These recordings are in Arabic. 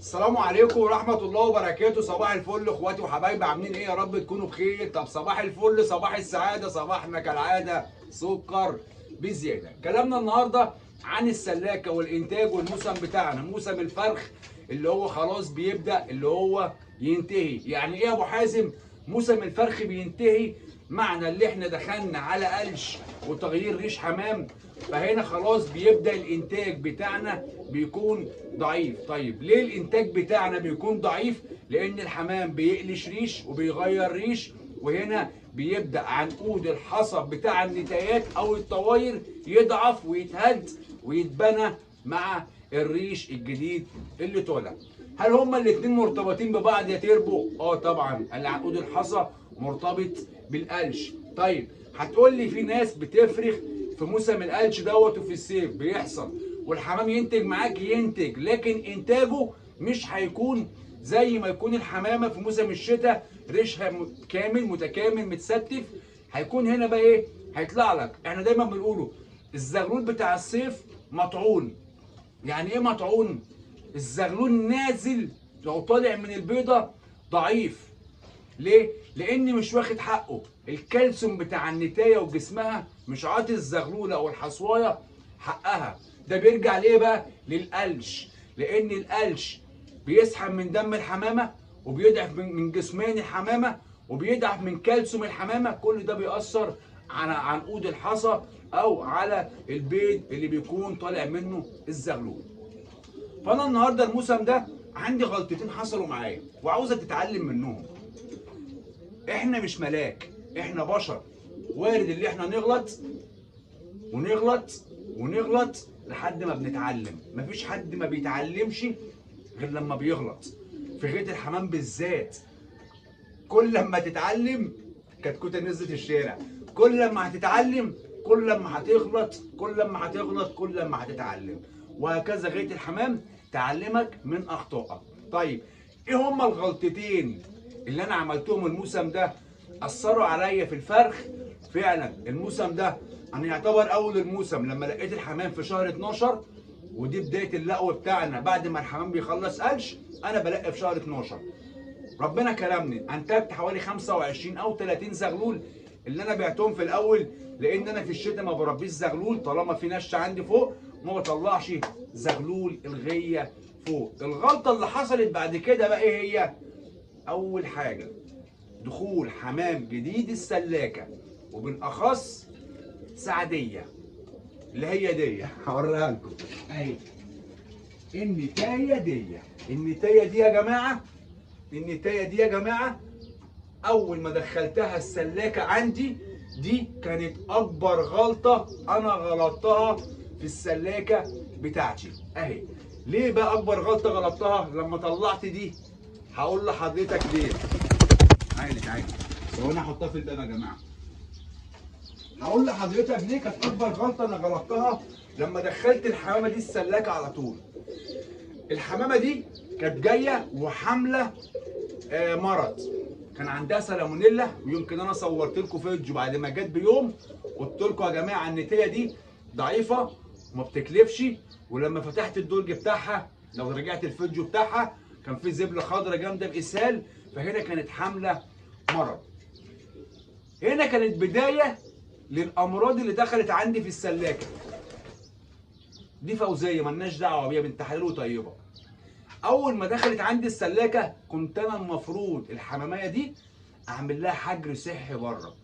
السلام عليكم ورحمة الله وبركاته. صباح الفل اخواتي وحبايبي، عاملين ايه؟ يا رب تكونوا بخير. طب صباح الفل، صباح السعادة، صباحنا كالعادة سكر بزيادة. كلامنا النهاردة عن السلاكة والإنتاج والموسم بتاعنا، موسم الفرخ اللي هو خلاص بيبدأ اللي هو ينتهي. يعني ايه يا ابو حازم موسم الفرخ بينتهي؟ معنى اللي احنا دخلنا على قلش وتغيير ريش حمام، فهنا خلاص بيبدأ الانتاج بتاعنا بيكون ضعيف. طيب ليه الانتاج بتاعنا بيكون ضعيف؟ لان الحمام بيقلش ريش وبيغير ريش، وهنا بيبدأ عنقود الحصى بتاع النتايات او الطواير يضعف ويتهد ويتبنى مع الريش الجديد اللي طالع. هل هما الاتنين مرتبطين ببعض يا تيربو؟ اه طبعا، العنقود الحصى مرتبط بالقلش. طيب هتقول لي في ناس بتفرخ في موسم القلش دوت وفي الصيف بيحصل والحمام ينتج معاك، ينتج لكن انتاجه مش هيكون زي ما يكون الحمامه في موسم الشتاء ريشها كامل متكامل متستف. هيكون هنا بقى ايه؟ هيطلع لك، احنا دايما بنقوله الزغلول بتاع الصيف مطعون. يعني ايه مطعون؟ الزغلول نازل لو طالع من البيضه ضعيف. ليه؟ لان مش واخد حقه، الكالسيوم بتاع النتايه وجسمها مش عاطي الزغلوله او الحصوايه حقها. ده بيرجع لايه بقى؟ للقلش، لان القلش بيسحب من دم الحمامه وبيضعف من جسمان الحمامه وبيضعف من كالسيوم الحمامه. كل ده بيأثر على عنقود الحصى او على البيض اللي بيكون طالع منه الزغلول. فانا النهارده الموسم ده عندي غلطتين حصلوا معايا وعاوزك تتعلم منهم. احنا مش ملاك، احنا بشر، وارد اللي احنا نغلط ونغلط ونغلط لحد ما بنتعلم. مفيش حد ما بيتعلمش غير لما بيغلط. في غيط الحمام بالذات كل لما تتعلم كتكوته نزلت الشارع. كل لما هتتعلم كل لما هتغلط، كل لما هتغلط كل لما هتتعلم، وهكذا غاية الحمام تعلمك من اخطائك. طيب ايه هما الغلطتين اللي انا عملتهم الموسم ده اثروا عليا في الفرخ؟ فعلا الموسم ده انا يعتبر اول الموسم لما لقيت الحمام في شهر 12، ودي بدايه اللقو بتاعنا بعد ما الحمام بيخلص قلش. انا بلقي في شهر 12، ربنا كرمني انتجت حوالي 25 او 30 زغلول اللي انا بعتهم في الاول، لان انا في الشتاء ما بربيش زغلول طالما في نش عندي فوق، ما بطلعش زغلول الغيه فوق. الغلطه اللي حصلت بعد كده بقى ايه هي؟ اول حاجه دخول حمام جديد السلاكه، وبالاخص سعديه اللي هي دي هوريها لكم اهي. النتايه دي يا جماعه، النتايه دي يا جماعه اول ما دخلتها السلاكه عندي دي كانت اكبر غلطه انا غلطتها في السلاكه بتاعتي اهي. ليه بقى اكبر غلطه غلطتها لما طلعت دي؟ هقول لحضرتك ليه. تعالي ثواني احطها في الباب يا جماعه. هقول لحضرتك ليه كانت اكبر غلطه انا غلطتها لما دخلت الحمامه دي السلاكه على طول. الحمامه دي كانت جايه وحامله مرض، كان عندها سالمونيلا، ويمكن انا صورت لكم فيديو بعد ما جت بيوم قلت لكم يا جماعه النتايه دي ضعيفه وما بتكلفش. ولما فتحت الدرج بتاعها لو رجعت الفيديو بتاعها كان في زبله خضراء جامده باسهال، فهنا كانت حامله مرض. هنا كانت بدايه للامراض اللي دخلت عندي في السلاكه. دي فوزيه ملناش دعوه بيها، بنت حلال وطيبه. اول ما دخلت عندي السلاكه كنت انا المفروض الحماميه دي اعمل لها حجر صحي بره.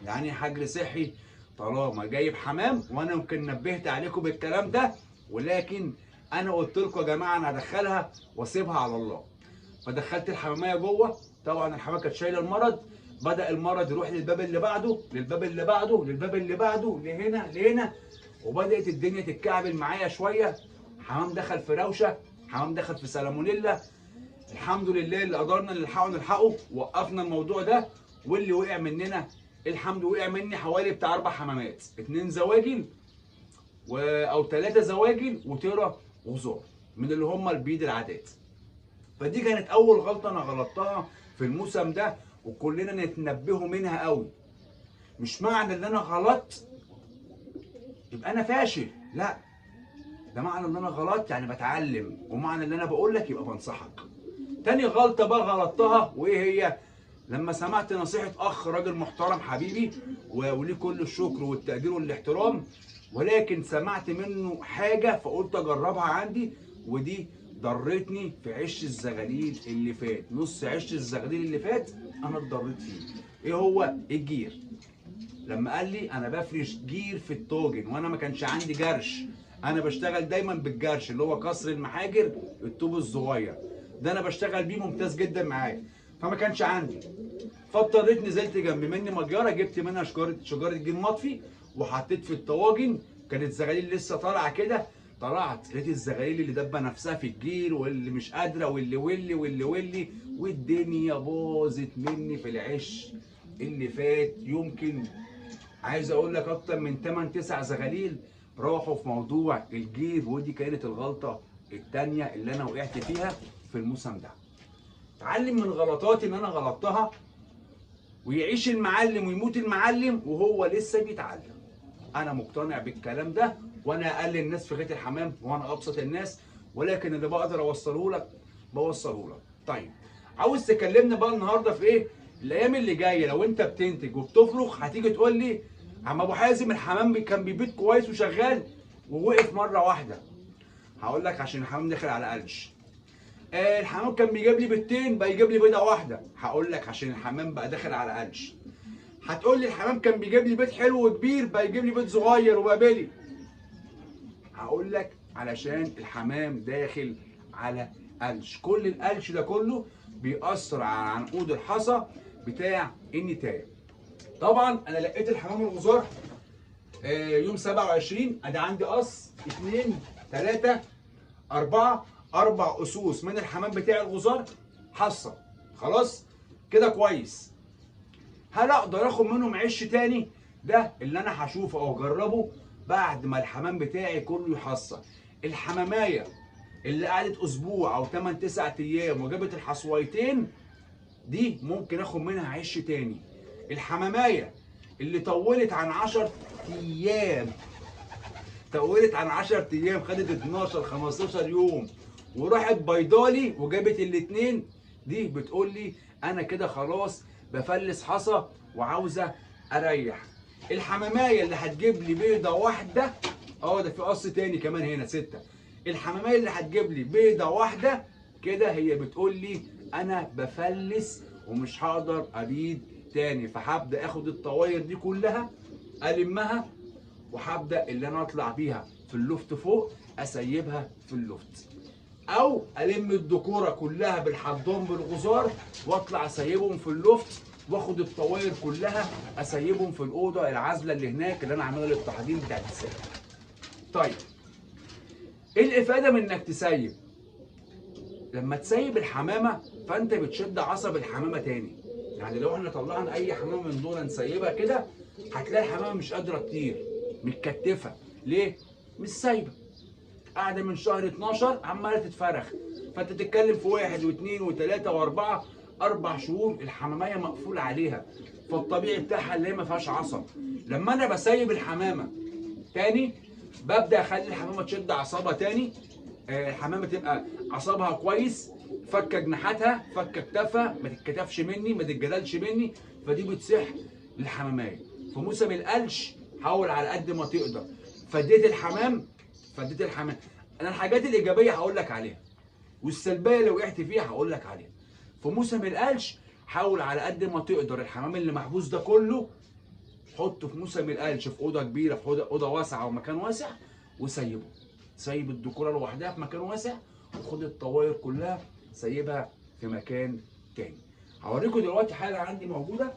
يعني حجر صحي طالما جايب حمام، وانا يمكن نبهت عليكم بالكلام ده، ولكن انا قلت لكم يا جماعه انا هدخلها واسيبها على الله. فدخلت الحماميه جوه، طبعا الحمامه كانت شايله المرض، بدا المرض يروح للباب اللي بعده للباب اللي بعده للباب اللي بعده لهنا لهنا، وبدات الدنيا تتكعبل معايا شويه. حمام دخل في روشه، حمام دخل في سالمونيلا. الحمد لله اللي قدرنا نلحقه وقفنا الموضوع ده. واللي وقع مننا الحمد وقع مني حوالي بتاع 4 حمامات، 2 زواجل او 3 زواجل وترى وزار من اللي هم البيض العادات. فدي كانت اول غلطه انا غلطتها في الموسم ده، وكلنا نتنبهوا منها قوي. مش معنى ان انا غلطت يبقى انا فاشل، لا، ده معنى ان انا غلطت يعني بتعلم، ومعنى ان انا بقول لك يبقى بنصحك. تاني غلطه بقى غلطتها وايه هي؟ لما سمعت نصيحه اخ راجل محترم حبيبي وليه كل الشكر والتقدير والاحترام، ولكن سمعت منه حاجه فقلت اجربها عندي، ودي ضرتني في عش الزغاليل اللي فات. نص عش الزغاليل اللي فات انا اتضريت فيه. ايه هو؟ الجير. لما قال لي انا بفرش جير في الطاجن وانا ما كانش عندي جرش، انا بشتغل دايما بالجرش اللي هو كسر المحاجر، الطوب الصغير ده انا بشتغل بيه ممتاز جدا معايا، فما كانش عندي. فاضطريت نزلت جنب مني مجاره جبت منها شجره جير مطفي وحطيت في الطواجن. كانت زغاليل لسه طالعه كده، طلعت لقيت الزغاليل اللي دبه نفسها في الجير واللي مش قادره واللي والدنيا باظت مني في العش اللي فات. يمكن عايز اقول لك اكتر من 8 9 زغاليل راحوا في موضوع الجير، ودي كانت الغلطه الثانيه اللي انا وقعت فيها في الموسم ده. اتعلم من غلطاتي ان انا غلطتها، ويعيش المعلم ويموت المعلم وهو لسه بيتعلم. انا مقتنع بالكلام ده، وانا اقل الناس في غايه الحمام وانا ابسط الناس، ولكن اللي بقدر اوصله لك بوصله لك. طيب عاوز تكلمني بقى النهارده في ايه؟ الايام اللي جايه لو انت بتنتج وبتفرخ هتيجي تقول لي عم ابو حازم الحمام كان بيبيض كويس وشغال ووقف مره واحده. هقول لك عشان الحمام داخل على قلش. الحمام كان بيجيب لي بيضتين بقى يجيب لي بيضه واحده. هقول لك عشان الحمام بقى داخل على قلش. هتقول لي الحمام كان بيجيب لي بيض حلو وكبير بقى يجيب لي بيض صغير وبقى بلي. هقول لك علشان الحمام داخل على قلش. كل القلش ده كله بيأثر على عنقود الحصى بتاع النتايه. طبعا انا لقيت الحمام الغزار يوم 27 ادي عندي قص 2 3 4 4 اسوس من الحمام بتاع الغزار حصه. خلاص كده كويس. هل اقدر اخد منهم عش تاني؟ ده اللي انا هشوفه او اجربه بعد ما الحمام بتاعي كله يحصى. الحمامايه اللي قعدت اسبوع او 8 9 ايام وجابت الحصويتين دي ممكن اخد منها عش تاني. الحمامايه اللي طولت عن 10 ايام، طولت عن 10 ايام خدت 12 15 يوم وراحت بيضالي وجابت الاتنين، دي بتقول لي انا كده خلاص بفلس حصى وعاوزه اريح. الحمامايه اللي هتجيب لي بيضه واحده، ده في قص تاني كمان هنا 6. الحمامايه اللي هتجيب لي بيضه واحده كده هي بتقول لي انا بفلس ومش هقدر ابيض تاني، فهبدا اخد الطواير دي كلها المها وهبدا اللي انا اطلع بيها في اللفت فوق اسيبها في اللفت، او الم الدكوره كلها بالحضان بالغزار واطلع اسيبهم في اللفت واخد الطواير كلها اسيبهم في الاوضه العازله اللي هناك اللي انا عاملها للتحضير بتاعت الساعه. طيب ايه الافاده من انك تسيب؟ لما تسيب الحمامه فانت بتشد عصب الحمامه تاني. يعني لو احنا طلعنا اي حمامه من دول نسيبها كده هتلاقي الحمامه مش قادره تطير، متكتفه. ليه؟ مش سايبه، قاعده من شهر 12 عماله تتفرخ. فانت تتكلم في 1 و2 و3 و4 4 شهور الحماميه مقفول عليها، فالطبيعي بتاعها اللي هي ما فيهاش عصب. لما انا بسيب الحمامه تاني ببدا اخلي الحمامه تشد اعصابها تاني، الحمامه تبقى اعصابها كويس، فكه جناحاتها فكه كتافها، ما تتكتفش مني ما تتجدلش مني، فدي بتصح للحماميه. في موسم القلش حاول على قد ما تقدر. فديت الحمام انا الحاجات الايجابيه هقول لك عليها والسلبيه اللي وقعت فيها هقول لك عليها. في موسم القلش حاول على قد ما تقدر الحمام اللي محبوس ده كله حطه في موسم القلش في اوضه كبيره، في اوضه واسعه ومكان واسع، وسيبه. سيب الديكوره لوحدها في مكان واسع وخد الطواير كلها سيبها في مكان تاني. هوريكم دلوقتي حاله عندي موجوده،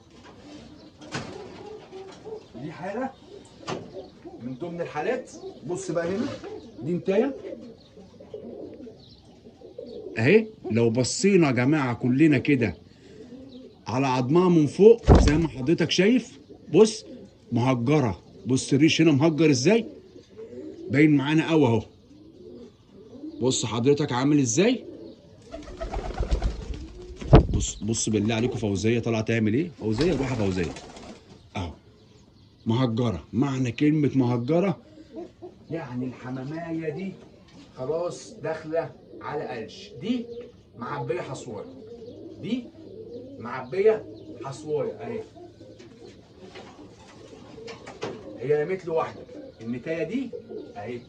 دي حاله من ضمن الحالات. بص بقى هنا دي نتايه اهي، لو بصينا يا جماعه كلنا كده على عظمها من فوق زي ما حضرتك شايف، بص مهجره، بص الريش هنا مهجر ازاي، باين معانا قوي اهو. بص حضرتك عامل ازاي، بص بالله عليكم فوزيه طالعه تعمل ايه، فوزيه روحها فوزيه اهو مهجره. معنى كلمه مهجره يعني الحمامايه دي خلاص داخله على قلش. دي معبيه حصوايه، دي معبيه حصوايه اهي. هي رميت له واحده، النتايه دي اهي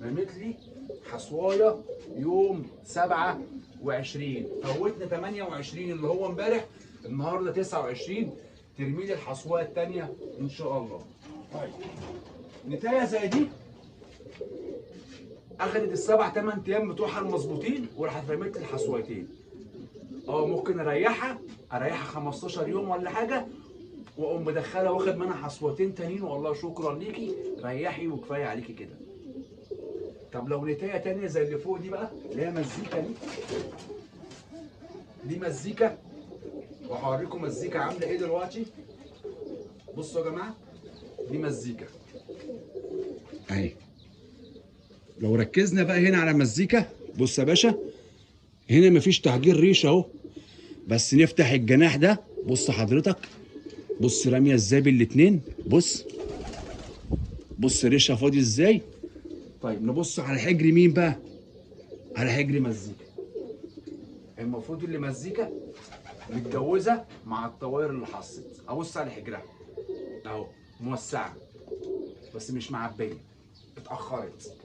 رميت لي حصوايه يوم 27، فوتنا 28 اللي هو امبارح، النهارده 29 ترمي لي الحصوايه الثانيه ان شاء الله. طيب نتايه زي دي اخدت السبع 8 ايام بتوعها المظبوطين وراحت رميت لي الحصويتين. ممكن اريحها 15 يوم ولا حاجه، واقوم مدخلها واخد منها حصوتين تانيين والله شكرا ليكي ريحي وكفايه عليكي كده. طب لو نتايه تانيه زي اللي فوق دي بقى اللي هي مزيكا دي مزيكا، وهوريكم مزيكا عامله ايه دلوقتي. بصوا يا جماعه دي مزيكا اهي. لو ركزنا بقى هنا على مزيكا، بص يا باشا هنا مفيش تحجير ريشه اهو، بس نفتح الجناح ده بص حضرتك، بص راميه ازاي بالاتنين، بص ريشه فاضي ازاي. طيب نبص على حجر مين بقى؟ على حجر مزيكا. المفروض اللي مزيكا متجوزه مع الطواير اللي حصت. ابص على حجرها اهو موسعه بس مش معبيه، اتاخرت.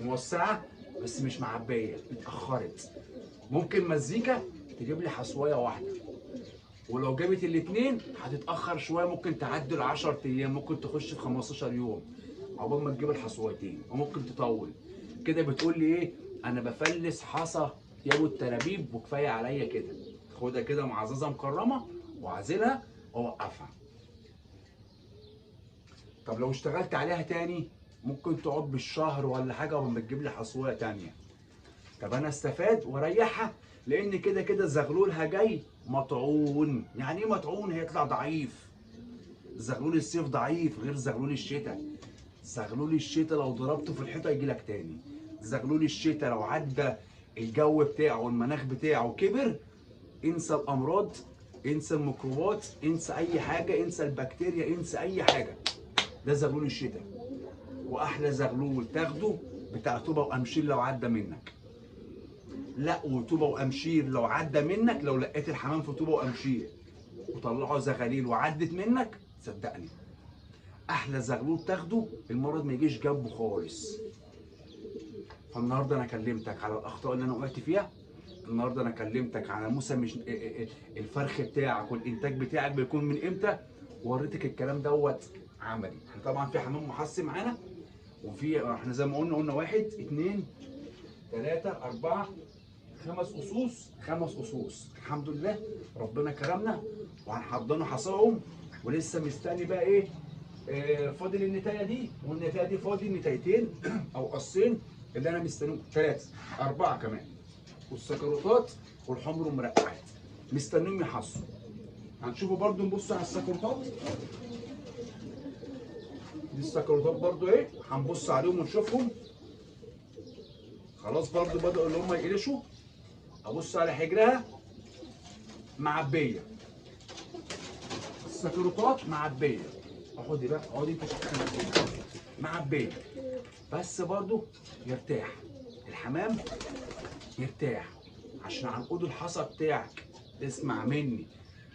موسعه بس مش معبيه، اتاخرت. ممكن مزيكا تجيب لي حصوايه واحده، ولو جابت الاثنين هتتاخر شويه، ممكن تعدي ال 10 ايام، ممكن تخش في 15 يوم عقبال ما تجيب الحصويتين، وممكن تطول. كده بتقول لي ايه؟ انا بفلس حصى يا ابو التلابيب وكفايه عليا كده. خدها كده معززه مكرمه واعزلها واوقفها. طب لو اشتغلت عليها تاني ممكن تقعد بالشهر ولا حاجه وما تجيب لي حصويه تانيه. طب انا استفاد واريحها، لان كده كده زغلولها جاي مطعون. يعني ايه مطعون؟ هيطلع ضعيف. زغلول الصيف ضعيف غير زغلول الشتاء. زغلول الشتاء لو ضربته في الحيطه يجي لك تاني. زغلول الشتاء لو عدى الجو بتاعه والمناخ بتاعه كبر، انسى الامراض، انسى الميكروبات، انسى اي حاجه، انسى البكتيريا، انسى اي حاجه. ده زغلول الشتاء. واحلى زغلول تاخده بتاع طوبه وقمشير لو عدى منك. لا وطوبه وقمشير لو عدى منك، لو لقيت الحمام في طوبه وقمشير وطلعوا زغاليل وعدت منك صدقني احلى زغلول تاخده المرض ما يجيش جنبه خالص. فالنهارده انا كلمتك على الاخطاء اللي انا وقعت فيها. النهارده انا كلمتك على موسم الفرخ بتاعك والانتاج بتاعك بيكون من امتى، ووريتك الكلام دوت عملي. احنا طبعا في حمام محصي معانا، وفي احنا زي ما قلنا 1 2 3 4 5 أصوص الحمد لله ربنا كرمنا وهنحضنوا حصاهم. ولسه مستني بقى ايه؟ فاضل النتايه دي، والنتايه دي فاضي نتايتين او قصين اللي انا مستنيهم 3 4 كمان، والسكروتات والحمر والمرقعات مستنيهم يحصوا. هنشوفوا برضو نبص على السكروتات. دي السكروتات برضو ايه؟ هنبص عليهم ونشوفهم. خلاص برضو بدأوا اللي هم يقلشوا. ابص على حجرها معبيه، السكروتات معبيه. اقعدي بقى اقعدي انت معبيه، بس برضو يرتاح الحمام، يرتاح عشان عنقود الحصى بتاعك. اسمع مني،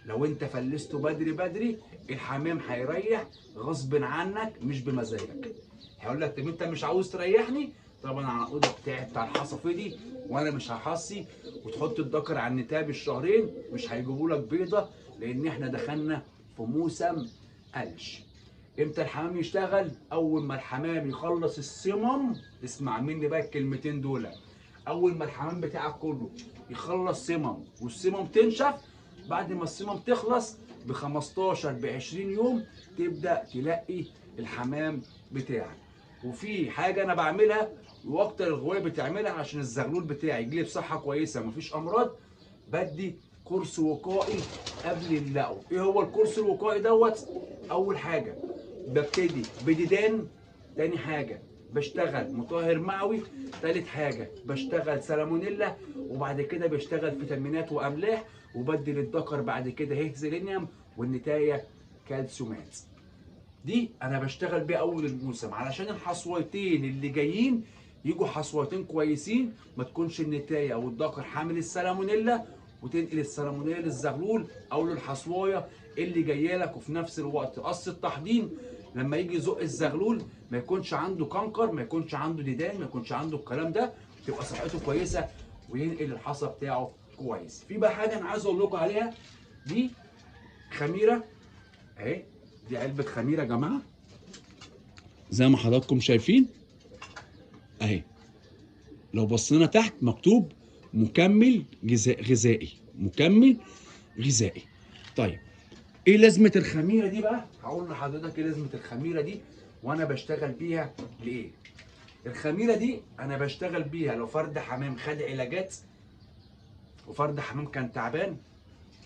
لو انت فلسته بدري الحمام هيريح غصب عنك مش بمزاجك. هيقول لك طب انت مش عاوز تريحني؟ طبعا العنقود بتاع الحصى فضي وانا مش هحصي، وتحط الذكر على النتاب الشهرين مش هيجيبوا لك بيضه، لان احنا دخلنا في موسم قلش. امتى الحمام يشتغل؟ اول ما الحمام يخلص السمم. اسمع مني بقى الكلمتين دول. اول ما الحمام بتاعك كله يخلص سمم والسمم تنشف، بعد ما السمم تخلص ب 15 ب 20 يوم تبدا تلاقي الحمام بتاعك. وفي حاجه انا بعملها واكتر الغوايه بتعملها عشان الزغلول بتاعي يجيلي بصحه كويسه مفيش امراض، بدي كورس وقائي قبل اللقو. ايه هو الكورس الوقائي دوت؟ اول حاجه ببتدي بديدان، تاني حاجه بشتغل مطهر معوي، تالت حاجه بشتغل سالمونيلا، وبعد كده بشتغل فيتامينات واملاح، وبدي للذكر بعد كده سيلينيوم والنتايه كالسيومات. دي انا بشتغل بيها اول الموسم علشان الحصويتين اللي جايين يجوا حصويتين كويسين، ما تكونش النتايه او الذكر حامل السالمونيلا وتنقل السالمونيلا للزغلول او للحصوايه اللي جايه لك. وفي نفس الوقت قص التحضير لما يجي يزق الزغلول ما يكونش عنده كنكر، ما يكونش عنده ديدان، ما يكونش عنده الكلام ده، تبقى صحته كويسه وينقل الحصى بتاعه كويس. في بقى حاجه انا عايز اقول لكم عليها، دي خميره اهي، دي علبه خميره يا جماعه زي ما حضراتكم شايفين اهي. لو بصينا تحت مكتوب مكمل غذائي، مكمل غذائي. طيب ايه لازمه الخميره دي بقى؟ هقول لحضرتك ايه لازمه الخميره دي وانا بشتغل بيها لايه. الخميره دي انا بشتغل بيها لو فرد حمام خد علاجات وفرد حمام كان تعبان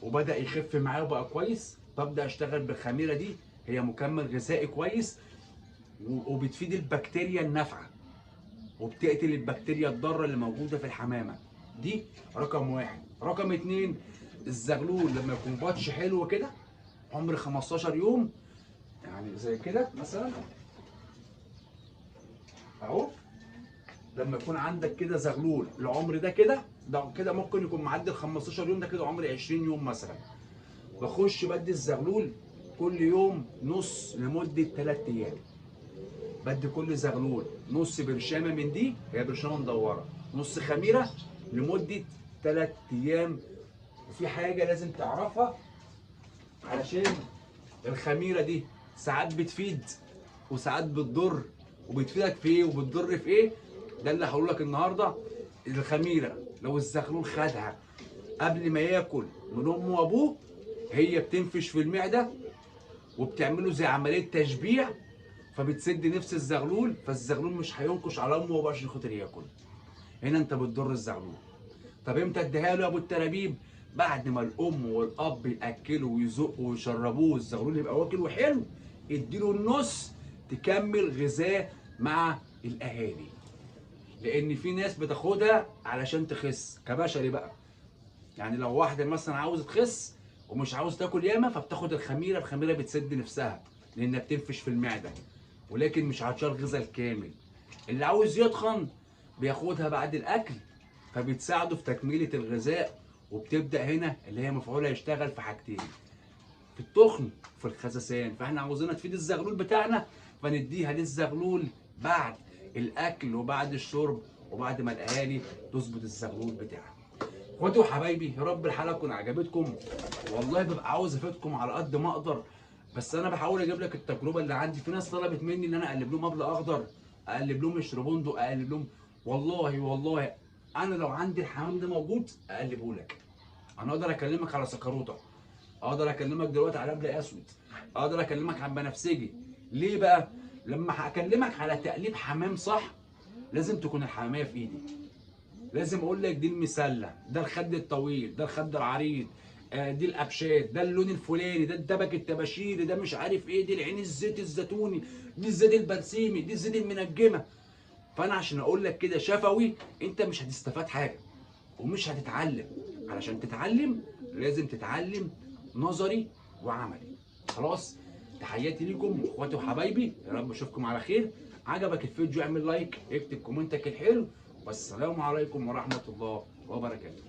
وبدا يخف معاه وبقى كويس، ببدا اشتغل بالخميره دي. هي مكمل غذائي كويس وبتفيد البكتيريا النافعه وبتقتل البكتيريا الضاره اللي موجوده في الحمامه. دي رقم واحد. رقم اتنين، الزغلول لما يكون بطش حلو كده عمر 15 يوم، يعني زي كده مثلا اهو، لما يكون عندك كده زغلول العمر ده كده، ده كده ممكن يكون معدي ال 15 يوم، ده كده عمر 20 يوم مثلا. بخش بدي الزغلول كل يوم نص لمده 3 ايام. بدي كل زغلول نص برشامه من دي، هي برشامه مدوره، نص خميره لمده 3 ايام. وفي حاجه لازم تعرفها، علشان الخميره دي ساعات بتفيد وساعات بتضر، وبتفيدك في ايه وبتضر في ايه، ده اللي هقول لك النهارده. الخميره لو الزغلول خدها قبل ما ياكل من امه وابوه، هي بتنفش في المعده وبتعمله زي عمليه تشبيع، فبتسد نفس الزغلول، فالزغلول مش هينكش على امه وابوه عشان خاطر ياكل. هنا انت بتضر الزغلول. طب امتى اديها له يا ابو الترابيب؟ بعد ما الام والاب ياكلوا ويزقوا ويشربوه والزغلول يبقى واكل وحلو، اديله النص تكمل غذاء مع الاهالي. لان في ناس بتاخدها علشان تخس كبشري بقى، يعني لو واحده مثلا عاوزه تخس ومش عاوز تاكل ياما فبتاخد الخميره، الخميره بتسد نفسها لانها بتنفش في المعده، ولكن مش عطشان الغذاء الكامل. اللي عاوز يتخن بياخدها بعد الاكل فبتساعده في تكمله الغذاء، وبتبدا هنا اللي هي مفعولها يشتغل في حاجتين، في التخن وفي الخسسان. فاحنا عاوزينها تفيد الزغلول بتاعنا، فنديها للزغلول بعد الاكل وبعد الشرب وبعد ما الاهالي تظبط الزغلول بتاعها. اخواتي وحبايبي، يا رب الحلقه تكون عجبتكم. والله ببقى عاوز افيدكم على قد ما اقدر، بس انا بحاول اجيب لك التجربه اللي عندي. في ناس طلبت مني ان انا اقلب لهم ابل اخضر، اقلب لهم اشربوندو، اقلب لهم. والله انا لو عندي الحمام ده موجود اقلبه لك. انا اقدر اكلمك على سكروطه، اقدر اكلمك دلوقتي على ابل اسود، اقدر اكلمك عن بنفسجي. ليه بقى؟ لما هكلمك على تقليب حمام صح لازم تكون الحماميه في ايدي، لازم اقول لك دي المسله، ده الخد الطويل، ده الخد العريض، دي الابشات، ده اللون الفلاني، ده الدبك التباشيري، ده مش عارف ايه، دي العين الزيت الزيتوني، دي الزيت البرسيمي، دي الزيت المنجمه. فانا عشان اقول لك كده شفوي انت مش هتستفاد حاجه ومش هتتعلم. علشان تتعلم لازم تتعلم نظري وعملي. خلاص، تحياتي ليكم واخواتي وحبايبي، يا رب اشوفكم على خير. عجبك الفيديو اعمل لايك، اكتب كومنتك الحلو، والسلام عليكم ورحمه الله وبركاته.